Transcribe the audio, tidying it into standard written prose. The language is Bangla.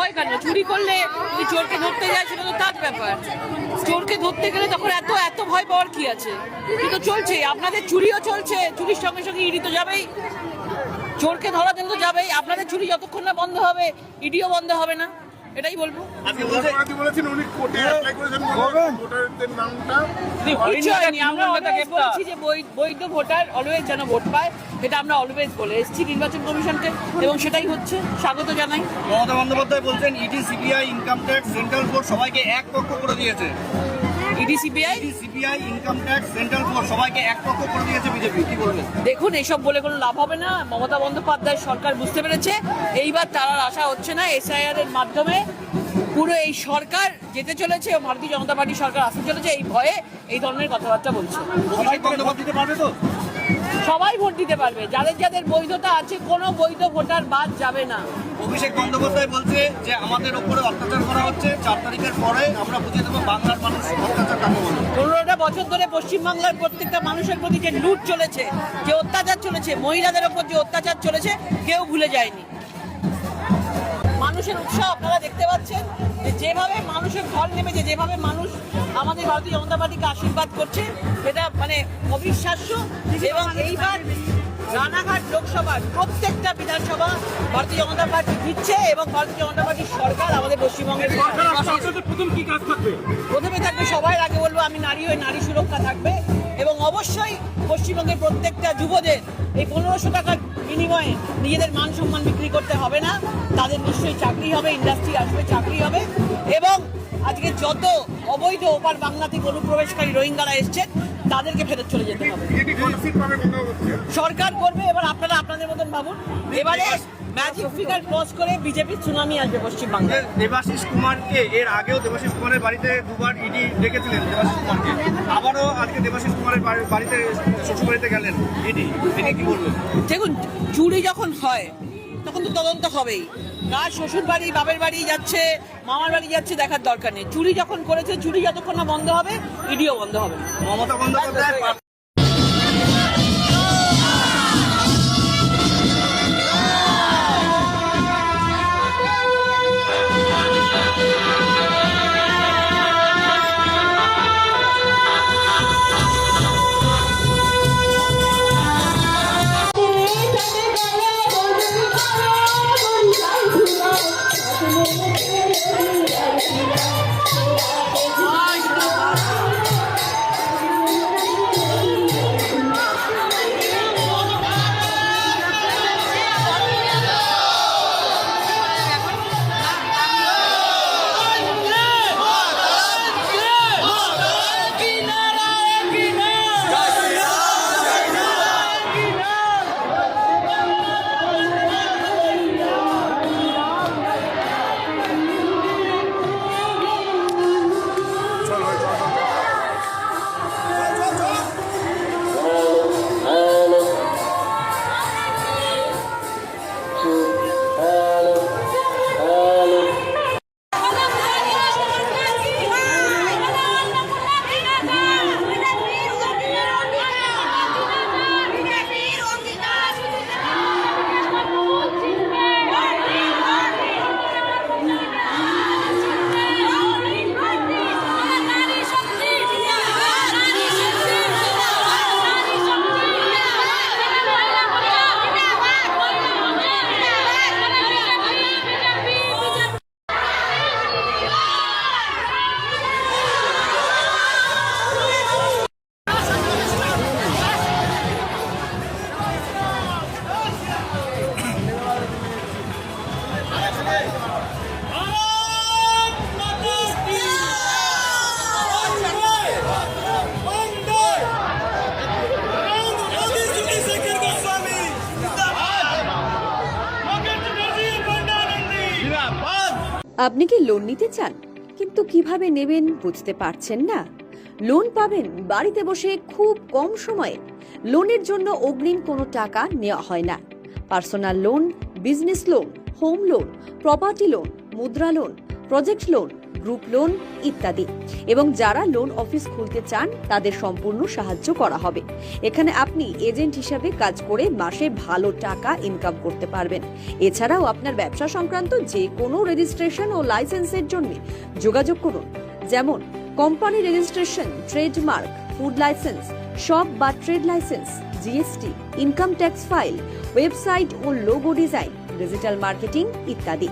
ভয় কেন? চুরি করলে ওই চোরকে ধরতে যায় সেটা তো তার ব্যাপার। চোরকে ধরতে গেলে তখন এত এত ভয় পাওয়ার কি আছে? কিন্তু চলছে, আপনাদের চুরিও চলছে, চুরির সঙ্গে সঙ্গে ইডি তো যাবেই, চোরকে ধরার জন্য তো যাবেই। আপনাদের চুরি যতক্ষণ না বন্ধ হবে ইডিও বন্ধ হবে না, এটাই বলবো। আমরা বলছি যে বৈধ ভোটার অলওয়েজ যেন ভোট পায়, এটা আমরা অলওয়েজ বলে এসেছি নির্বাচন কমিশনকে, এবং সেটাই হচ্ছে, স্বাগত জানাই। মমতা বন্দ্যোপাধ্যায় বলছেন ED, CBI, income tax, central board সবাইকে এক পক্ষ করে দিয়েছে। ED, CBI, income tax, central board সবাইকে এক পক্ষ করে দিয়েছে বিজেপি, কি বলবেন? দেখুন, এসব বলে কোনো লাভ হবে না। মমতা বন্দ্যোপাধ্যায় সরকার বুঝতে পেরেছে এইবার তার আশা হচ্ছে না। এসআইআর এর মাধ্যমে পুরো এই সরকার যেতে চলেছে, ভারতীয় জনতা পার্টি সরকার আসতে চলেছে, এই ভয়ে এই ধরনের কথাবার্তা বলছে। সবাই ভোট দিতে পারবে, যাদের যাদের বৈধতা আছে, কোনো বৈধ ভোটার বাদ যাবে না। অভিষেক বন্দ্যোপাধ্যায় বলছে যে আমাদের উপরে অত্যাচার করা হচ্ছে, 4 তারিখের পরে আমরা বুঝিয়ে দেবো বাংলার মানুষ অত্যাচার কাকে বলে। 15টা বছর ধরে পশ্চিমবাংলার প্রত্যেকটা মানুষের প্রতি যে লুট চলেছে, যে অত্যাচার চলেছে, মহিলাদের ওপর যে অত্যাচার চলেছে, কেউ ভুলে যায়নি। মানুষের উৎসাহ আপনারা দেখতে পাচ্ছেন, যে যেভাবে মানুষের ঢল নেমেছে, যেভাবে মানুষ আমাদের ভারতীয় জনতা পার্টিকে আশীর্বাদ করছে, এটা মানে অবিশ্বাস্য। এবং এইবার রানাঘাট লোকসভার প্রত্যেকটা বিধানসভা ভারতীয় জনতা পার্টি দিচ্ছে, এবং ভারতীয় জনতা পার্টির সরকার আমাদের পশ্চিমবঙ্গের প্রথমে থাকবে। সবার আগে বলবো, আমি নারী হয়ে নারী সুরক্ষা থাকবে, এবং অবশ্যই পশ্চিমবঙ্গের প্রত্যেকটা যুবদের এই 1500 টাকার বিনিময়ে নিজেদের মান সম্মান বিক্রি করতে হবে না, তাদের নিশ্চয়ই চাকরি হবে, ইন্ডাস্ট্রি আসবে, চাকরি হবে। এবং আজকে যত অবৈধ ওপার বাংলা থেকে অনুপ্রবেশকারী রোহিঙ্গারা এসছেন, তাদেরকে ফেরত চলে যেতে হবে। সরকার করবে। এবার আপনারা আপনাদের মতন ভাবুন, এবারে ম্যাজিক ফিগার ক্রস করে বিজেপির সুনামি আসবে পশ্চিমবাংলায়। দেবাশিস কুমারকে এর আগেও দেবাশিস কুমারের বাড়িতে দুবার ইডি ডেকেছিলেন দেবাশিস কুমারকে, আবারও আজকে দেবাশিস কুমারের বাড়িতে শ্বশুরবাড়িতে গেলেন ইডি, তিনি কি বলবেন? দেখুন, চুরি যখন হয় তখন তো তদন্ত হবেই। কার শ্বশুর বাড়ি, বাপের বাড়ি যাচ্ছে, মামার বাড়ি যাচ্ছে, দেখার দরকার নেই। চুরি যখন করেছে, চুরি যতক্ষণ না বন্ধ হবে, ইডিও বন্ধ হবে। মমতা বন্দ্যোপাধ্যায় আপনি কি লোন নিতে চান কিন্তু কিভাবে নেবেন বুঝতে পারছেন না? লোন পাবেন বাড়িতে বসে খুব কম সময়ে। লোনের জন্য অগ্রিম কোনো টাকা নেওয়া হয় না। Personal loan, business loan, home loan, property loan, Mudra loan, project loan, group loan ইত্যাদি। এবং যারা লোন অফিস খুলতে চান তাদের সম্পূর্ণ সাহায্য করা হবে। এখানে আপনি এজেন্ট হিসেবে কাজ করে মাসে ভালো টাকা ইনকাম করতে পারবেন। এছাড়াও আপনার ব্যবসা সংক্রান্ত যে কোনো রেজিস্ট্রেশন ও লাইসেন্সের জন্য যোগাযোগ করুন, যেমন company registration, trademark, food licence, shop বা trade licence, GST, income tax file, website ও লোগো ডিজাইন, ডিজিটাল মার্কেটিং ইত্যাদি।